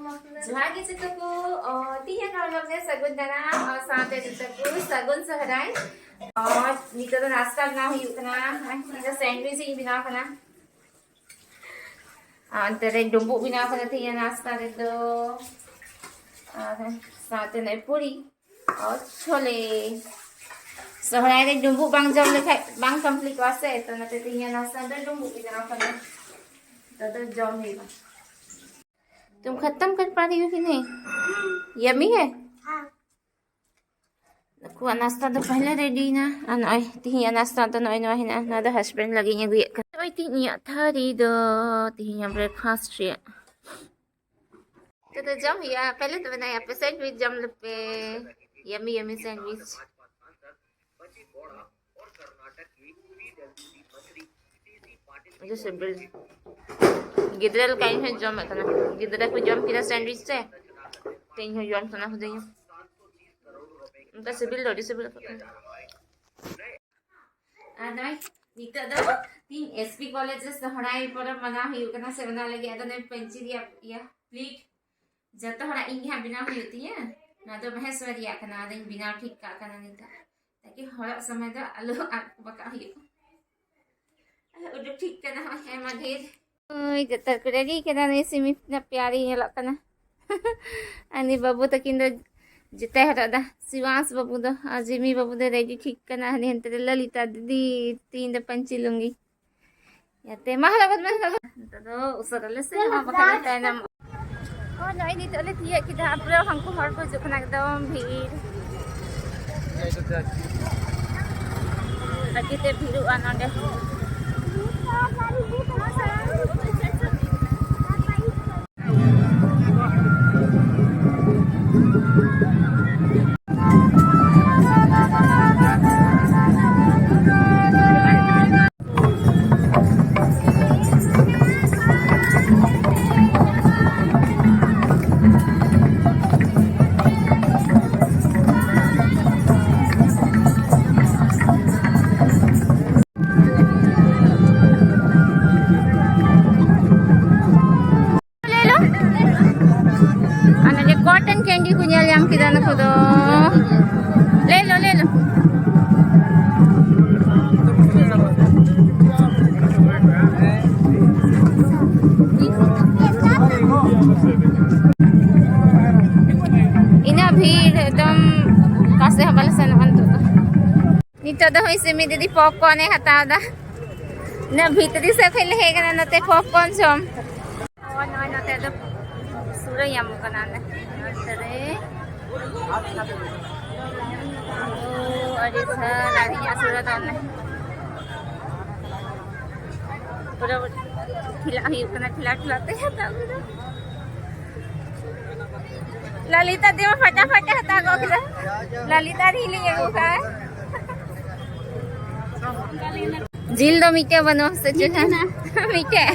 Lagi situ ku tiya kalau saya sagun dana sampai situ ku sagun sehari. Nito to nasta na hiu kana. Nito sandwich ini bina kana. Antere dumbu bina kana tiya nasta itu. साथ में पूरी और छोले सहराय रे डुम्बू बांग जम लेखा बांग complete वासे तो नते तिया नास्ता दे डुम्बू की तरह खाना तो जम हेगा तुम खत्म कर पा रही हो कि नहीं यमी है हां को नास्ता तो पहले रेडी ना अन तिया नास्ता तो नय नय ना ना द हस्बैंड लगी ने गुए ओय तिया थारी दो तिया ब्रेकफास्ट रे तो जम या पहले तो बनाया पे सैंडविच जम पे यमी यमी सैंडविच जो सिंपल गिदरल काइन है जम है ना गिदरा को जम किरा सैंडविच से तीन है जम सना हो जाए उनका सिबिल डॉडी सिबिल आदाई निता दो तीन एसपी कॉलेजेस हड़ाई पर मना ही कना से बना लगे अदने पेंसिल या प्लीट जतो हड़ा इंग हा बिना होती है ना तो महेश्वरी आकना दिन बिना ठीक का कना निता ताकि हड़ा समय द आलू बका ही उड ठीक कना है मधेर ओय जतर करेगी कना ने सिमी ना प्यारी हेला कना अनि बाबू तकिन द जिते हटा दा शिवांश बाबू द अजिमी बाबू दे रेडी ठीक कना हने हंते ललिता दीदी तीन द पंची लूंगी याते महलगत में तो उसरले से बका ताना और नहीं नहीं तो ले थिए कि धा पूरा हमको हर को जुकना एकदम भीड़ लगी ते भीड़ आनंदे कॉटन कैंडी को nyal yang kita nak tu le lo ina भीड़ एकदम कासे हबल सन अंतु नितो द होई से में दीदी पॉपकॉर्न है हता दा न भीतरी से फैले है गना नते पॉपकॉर्न सम और नते द सूरय यम कना ने तरे अरे सर लाड़िया सूरत ने पूरा खिला ही कना खिलाते हैं तब ललिता देव फटाफट हता गो खिला ललिता री लिए गो का झील दो मीठे बनो सच ना मीठे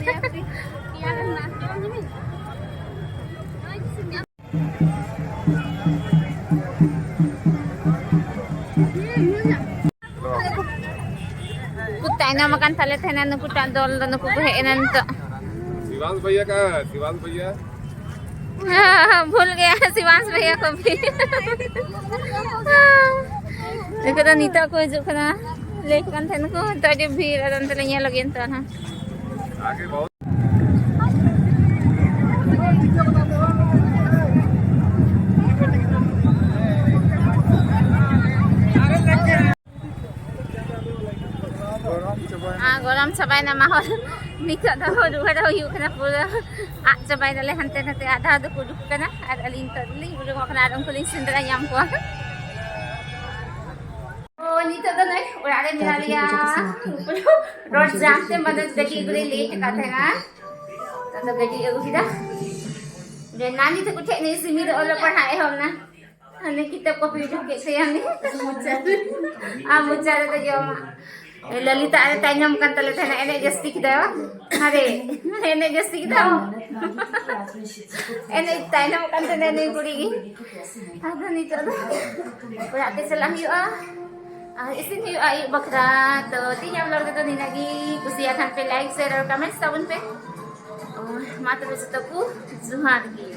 कुत्ता ना makan thale thena nuku tandol nuku he enan to Shivansh भैया का शिवांश भैया भूल गया शिवांश भैया को भी देखो तो नीता को जो खना लेकन थन को तो जो भीड़ अंत ले लगेन तो ना आगे बहुत गरम सबाई ना माहौल निका दा रुहा दा हुयु कना पूरा आ सबाई दले हंते हंते आधा दो को दुक कना आर अलिन तली उरु मखना आदम को सिंदरा याम को ओ नितो दा नै ओरारे मिला लिया रोड जाम से मदद गटी गुरे लेट का थे ना तो गटी एगो किदा जे नानी तो कुठे नहीं सिमी ओला पढ़ाए हम ना हने किताब कॉपी जो के से हमने मुचारे तो जो ललिता अरे ताइनम kan tale thana ene jasti kita hare ene jasti kita ene tainam kan thana ene kuri gi ada ni to pura ke salah yu isin yu ai bakra to tinya vlog to ni lagi kusiakan pe like share और comments तबन पे और मात्र से तक जुहार की